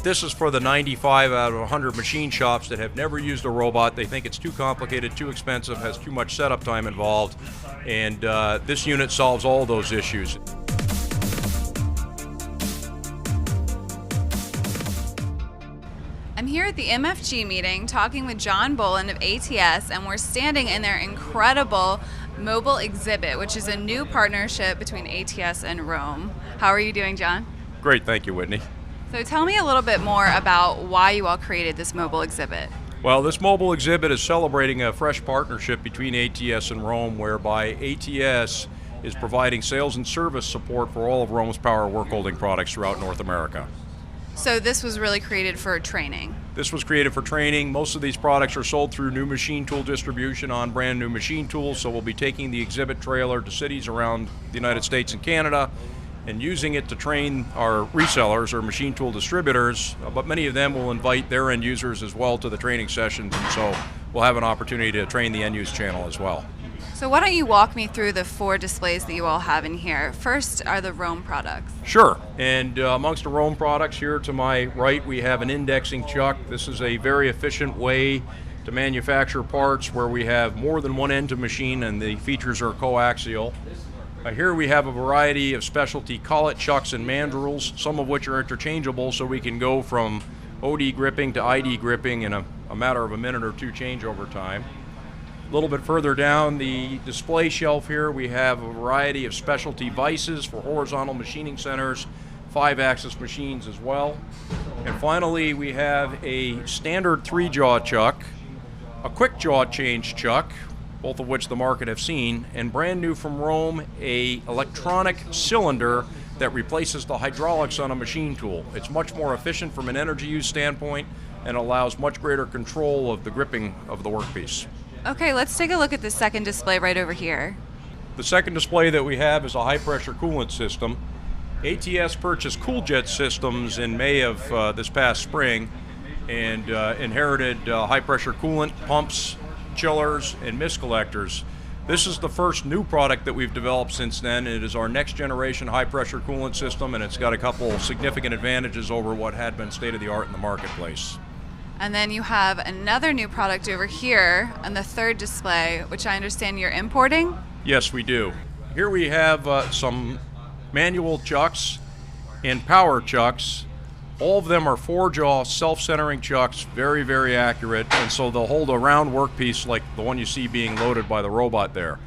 This is for the 95 out of 100 machine shops that have never used a robot. They think it's too complicated, too expensive, has too much setup time involved, and this unit solves all those issues. I'm here at the MFG meeting talking with John Bolan of ATS, and we're standing in their incredible mobile exhibit, which is a new partnership between ATS and ROHM. How are you doing, John? Great, thank you, Whitney. So tell me a little bit more about why you all created this mobile exhibit. Well, this mobile exhibit is celebrating a fresh partnership between ATS and ROHM, whereby ATS is providing sales and service support for all of ROHM's power work holding products throughout North America. So this was really created for training? This was created for training. Most of these products are sold through new machine tool distribution on brand new machine tools, so we'll be taking the exhibit trailer to cities around the United States and Canada and using it to train our resellers or machine tool distributors, but many of them will invite their end users as well to the training sessions, and so we'll have an opportunity to train the end use channel as well. So why don't you walk me through the 4 displays that you all have in here. First are the ROHM products. Sure, and amongst the ROHM products here to my right we have an indexing chuck. This is a very efficient way to manufacture parts where we have more than one end to machine and the features are coaxial. Here we have a variety of specialty collet chucks and mandrels, some of which are interchangeable, so we can go from OD gripping to ID gripping in a matter of a minute or two changeover time. A little bit further down the display shelf here we have a variety of specialty vices for horizontal machining centers, 5-axis machines as well. And finally we have a standard 3-jaw chuck, a quick jaw change chuck, both of which the market have seen, and brand new from ROHM, a electronic cylinder that replaces the hydraulics on a machine tool. It's much more efficient from an energy use standpoint and allows much greater control of the gripping of the workpiece. Okay, let's take a look at the second display right over here. The second display that we have is a high-pressure coolant system. ATS purchased CoolJet systems in May of this past spring and inherited high-pressure coolant pumps, chillers, and mist collectors. This is the first new product that we've developed since then. It is our next generation high-pressure coolant system, and it's got a couple significant advantages over what had been state-of-the-art in the marketplace. And then you have another new product over here on the third display, which I understand you're importing? Yes, we do. Here we have some manual chucks and power chucks. All of them are 4-jaw self-centering chucks, very, very accurate, and so they'll hold a round workpiece like the one you see being loaded by the robot there.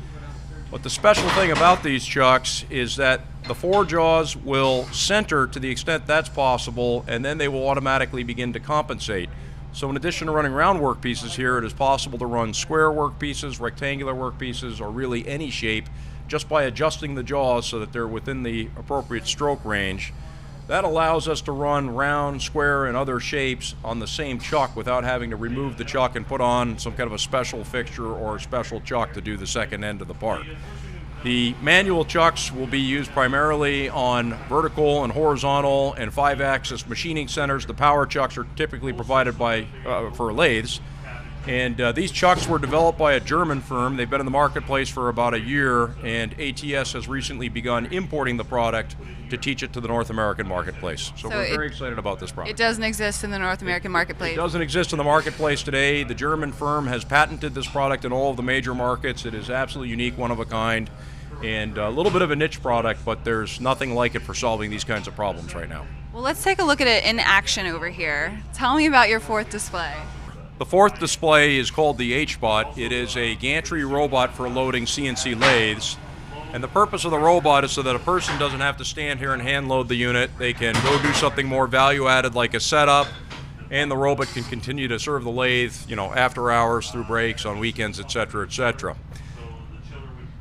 But the special thing about these chucks is that the 4 jaws will center to the extent that's possible, and then they will automatically begin to compensate. So in addition to running round workpieces here, it is possible to run square workpieces, rectangular workpieces, or really any shape just by adjusting the jaws so that they're within the appropriate stroke range. That allows us to run round, square, and other shapes on the same chuck without having to remove the chuck and put on some kind of a special fixture or a special chuck to do the second end of the part. The manual chucks will be used primarily on vertical and horizontal and 5-axis machining centers. The power chucks are typically provided by for lathes. And these chucks were developed by a German firm. They've been in the marketplace for about a year, and ATS has recently begun importing the product to teach it to the North American marketplace. So we're very excited about this product. It doesn't exist in the North American marketplace. It doesn't exist in the marketplace today. The German firm has patented this product in all of the major markets. It is absolutely unique, one of a kind, and a little bit of a niche product, but there's nothing like it for solving these kinds of problems right now. Well, let's take a look at it in action over here. Tell me about your fourth display. The fourth display is called the H-Bot. It is a gantry robot for loading CNC lathes. And the purpose of the robot is so that a person doesn't have to stand here and hand load the unit. They can go do something more value added like a setup, and the robot can continue to serve the lathe, after hours, through breaks, on weekends, etc., etc.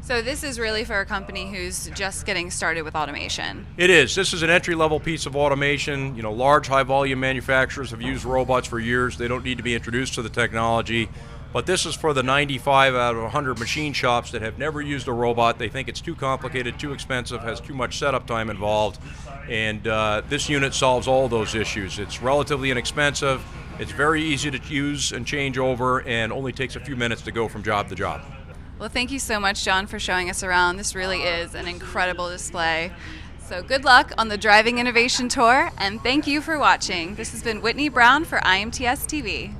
So this is really for a company who's just getting started with automation. It is. This is an entry-level piece of automation. Large, high-volume manufacturers have used robots for years. They don't need to be introduced to the technology. But this is for the 95 out of 100 machine shops that have never used a robot. They think it's too complicated, too expensive, has too much setup time involved. And this unit solves all those issues. It's relatively inexpensive. It's very easy to use and change over, and only takes a few minutes to go from job to job. Well, thank you so much, John, for showing us around. This really is an incredible display. So good luck on the Driving Innovation Tour, and thank you for watching. This has been Whitney Brown for IMTS TV.